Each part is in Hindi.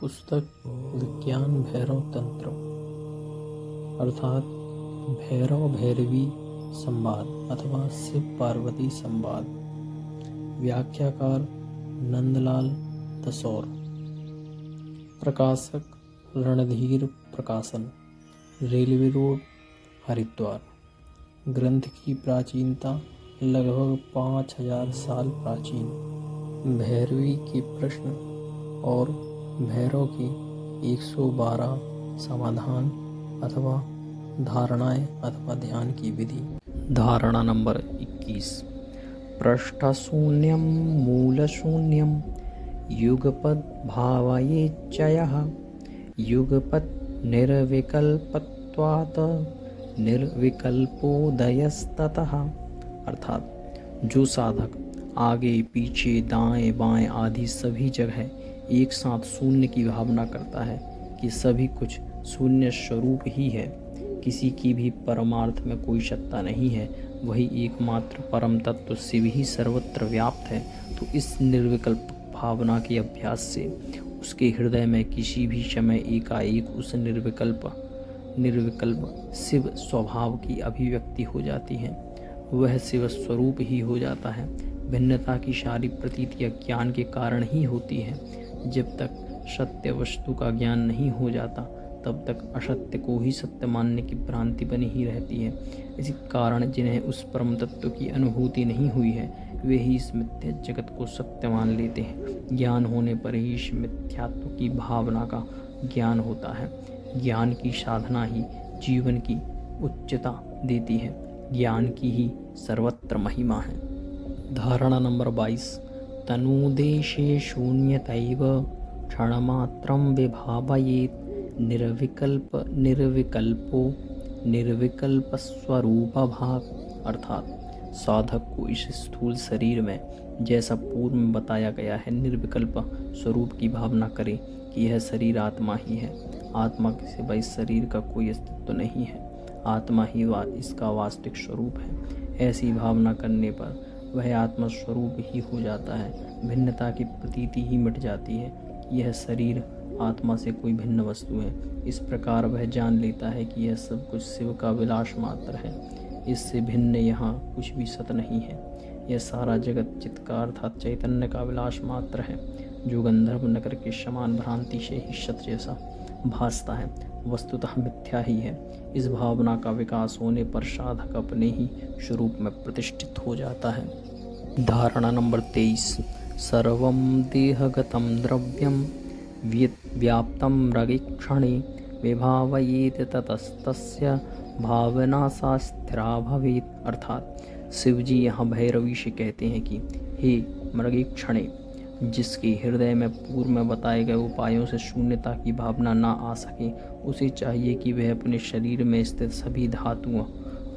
पुस्तक विज्ञान भैरव तंत्र अर्थात भैरव भैरवी संवाद अथवा शिव पार्वती संवाद। व्याख्याकार नंदलाल तसौर। प्रकाशक रणधीर प्रकाशन, रेलवे रोड, हरिद्वार। ग्रंथ की प्राचीनता लगभग 5000 साल प्राचीन। भैरवी के प्रश्न और भैरव के 112 समाधान अथवा धारणाएं अथवा ध्यान की विधि। धारणा नंबर 21। पृष्ठशून्यं मूलशून्यं युगपद भावयेच्छयः युगपद निर्विकल्पत्वात् निर्विकल्पोदयस्ततः। अर्थात जो साधक आगे पीछे दाएं बाएं आदि सभी जगह एक साथ शून्य की भावना करता है कि सभी कुछ शून्य स्वरूप ही है, किसी की भी परमार्थ में कोई सत्ता नहीं है, वही एकमात्र परम तत्व शिव ही सर्वत्र व्याप्त है, तो इस निर्विकल्प भावना के अभ्यास से उसके हृदय में किसी भी समय एकाएक उस निर्विकल्प शिव स्वभाव की अभिव्यक्ति हो जाती है। वह शिव स्वरूप ही हो जाता है। भिन्नता की सारी प्रतीतियां ज्ञान के कारण ही होती है। जब तक सत्य वस्तु का ज्ञान नहीं हो जाता तब तक असत्य को ही सत्य मानने की भ्रांति बनी ही रहती है। इसी कारण जिन्हें उस परम तत्व की अनुभूति नहीं हुई है वे ही इस मिथ्या जगत को सत्य मान लेते हैं। ज्ञान होने पर ही इस मिथ्यात्व की भावना का ज्ञान होता है। ज्ञान की साधना ही जीवन की उच्चता देती है। ज्ञान की ही सर्वत्र महिमा है। धारणा नंबर 22। तनुदेशे शून्यतैव क्षणमात्रं विभावयेत् निर्विकल्पो निर्विकल्प स्वरूप भाव। अर्थात साधक को इस स्थूल शरीर में जैसा पूर्व में बताया गया है निर्विकल्प स्वरूप की भावना करे कि यह शरीर आत्मा ही है। आत्मा के सिवाय इस शरीर का कोई अस्तित्व नहीं है। आत्मा ही इसका वास्तविक स्वरूप है। ऐसी भावना करने पर वह आत्मा स्वरूप ही हो जाता है। भिन्नता की प्रतीति ही मिट जाती है। यह शरीर आत्मा से कोई भिन्न वस्तु है। इस प्रकार वह जान लेता है कि यह सब कुछ शिव का विलास मात्र है। इससे भिन्न यहाँ कुछ भी सत नहीं है। यह सारा जगत चित्त का अर्थात चैतन्य का विलास मात्र है, जो गंधर्व नगर के समान भ्रांति से ही सत जैसा भासता है, वस्तुतः मिथ्या ही है। इस भावना का विकास होने पर साधक अपने ही स्वरूप में प्रतिष्ठित हो जाता है। धारणा नंबर 23। सर्वं देहगतं द्रव्यं व्याप्तं मृगीक्षणे विभावयेत् ततस्तस्य भावना सा स्थिरा भवेत्। अर्थात शिवजी यहाँ भैरवी से कहते हैं कि हे मृगीक्षणे, जिसके हृदय में पूर्व में बताए गए उपायों से शून्यता की भावना ना आ सके, उसे चाहिए कि वह अपने शरीर में स्थित सभी धातुओं,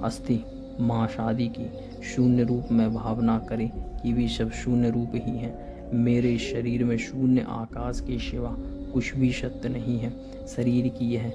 अस्थि, मांस आदि की शून्य रूप में भावना करे कि वे सब शून्य रूप ही हैं। मेरे शरीर में शून्य आकाश के सिवा कुछ भी सत्य नहीं है। शरीर की यह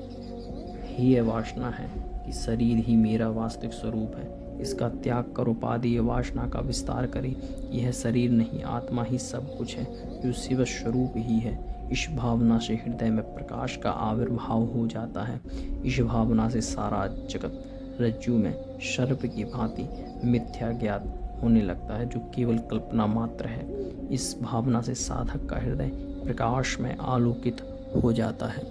ही वासना है कि शरीर ही मेरा वास्तविक स्वरूप है। इसका त्याग कर उपादेय वासना का विस्तार करे। यह शरीर नहीं, आत्मा ही सब कुछ है, जो शिव स्वरूप ही है। इस भावना से हृदय में प्रकाश का आविर्भाव हो जाता है। इस भावना से सारा जगत रज्जु में सर्प की भांति मिथ्या ज्ञात होने लगता है, जो केवल कल्पना मात्र है। इस भावना से साधक का हृदय प्रकाश में आलोकित हो जाता है।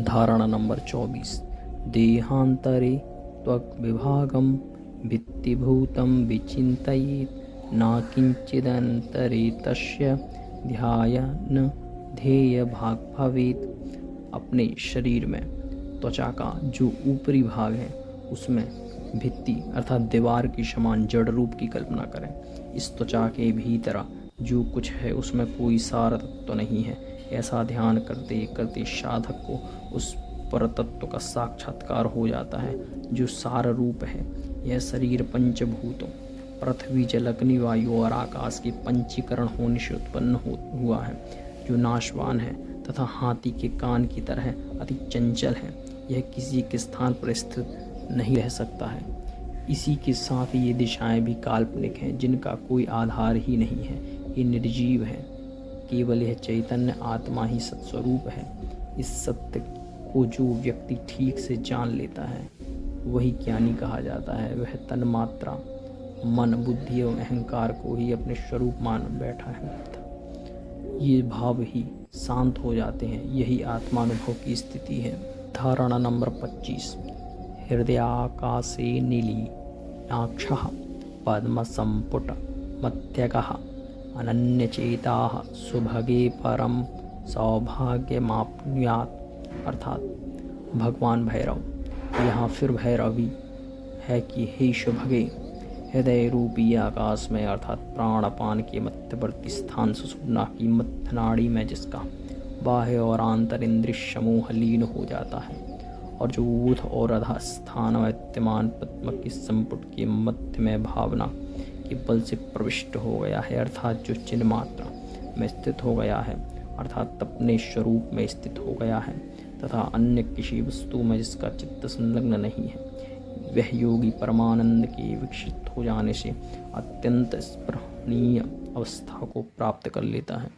धारणा नंबर 24। देहांतरे त्वक् विभागम भित्तिभूतं विचिन्तयेत् न किंचिदंतरे तस्य ध्यान ध्येय भाग भवेत्। अपने शरीर में त्वचा का जो ऊपरी भाग है उसमें भित्ति अर्थात दीवार की समान जड़ रूप की कल्पना करें। इस त्वचा के भीतर जो कुछ है उसमें कोई सार तत्व नहीं है। ऐसा ध्यान करते करते साधक को उस परतत्व का साक्षात्कार हो जाता है, जो सार रूप है। यह शरीर पंचभूतों पृथ्वी, जल, अग्नि, वायु और आकाश के पंचीकरण होने से उत्पन्न हुआ है, जो नाशवान है तथा हाथी के कान की तरह अति चंचल है। यह किसी के स्थान पर स्थित नहीं रह सकता है। इसी के साथ ये दिशाएं भी काल्पनिक हैं, जिनका कोई आधार ही नहीं है। ये निर्जीव है। केवल यह चैतन्य आत्मा ही सत्स्वरूप है। इस सत्य को जो व्यक्ति ठीक से जान लेता है वही ज्ञानी कहा जाता है। वह तन्मात्रा, मन, बुद्धि एवं अहंकार को ही अपने स्वरूप मान बैठा है। ये भाव ही शांत हो जाते हैं। यही आत्मानुभव की स्थिति है। धारणा नंबर 25। हृदयाकाशे नीलीनाक्षः पद्मसम्पुट मध्यगः अनन्यचेताः सुभगे परम सौभाग्यमाप्नुयात्। अर्थात भगवान भैरव यहाँ फिर भैरवी है कि हे शुभगे, हृदय रूपी आकाश में अर्थात प्राणपान के मध्यवर्ती स्थान सुषुम्ना की मध्य नाड़ी में जिसका बाह्य और आंतर इंद्रिय समूह लीन हो जाता है और जो ऊर्ध्व और अधः स्थान विद्यमान पद्म के संपुट के मध्य में भावना के बल से प्रविष्ट हो गया है, अर्थात जो चिन्ह मात्रा में स्थित हो गया है, अर्थात अपने स्वरूप में स्थित हो गया है तथा अन्य किसी वस्तु में जिसका चित्त संलग्न नहीं है, वह योगी परमानंद के विकसित हो जाने से अत्यंत स्पृहणीय अवस्था को प्राप्त कर लेता है।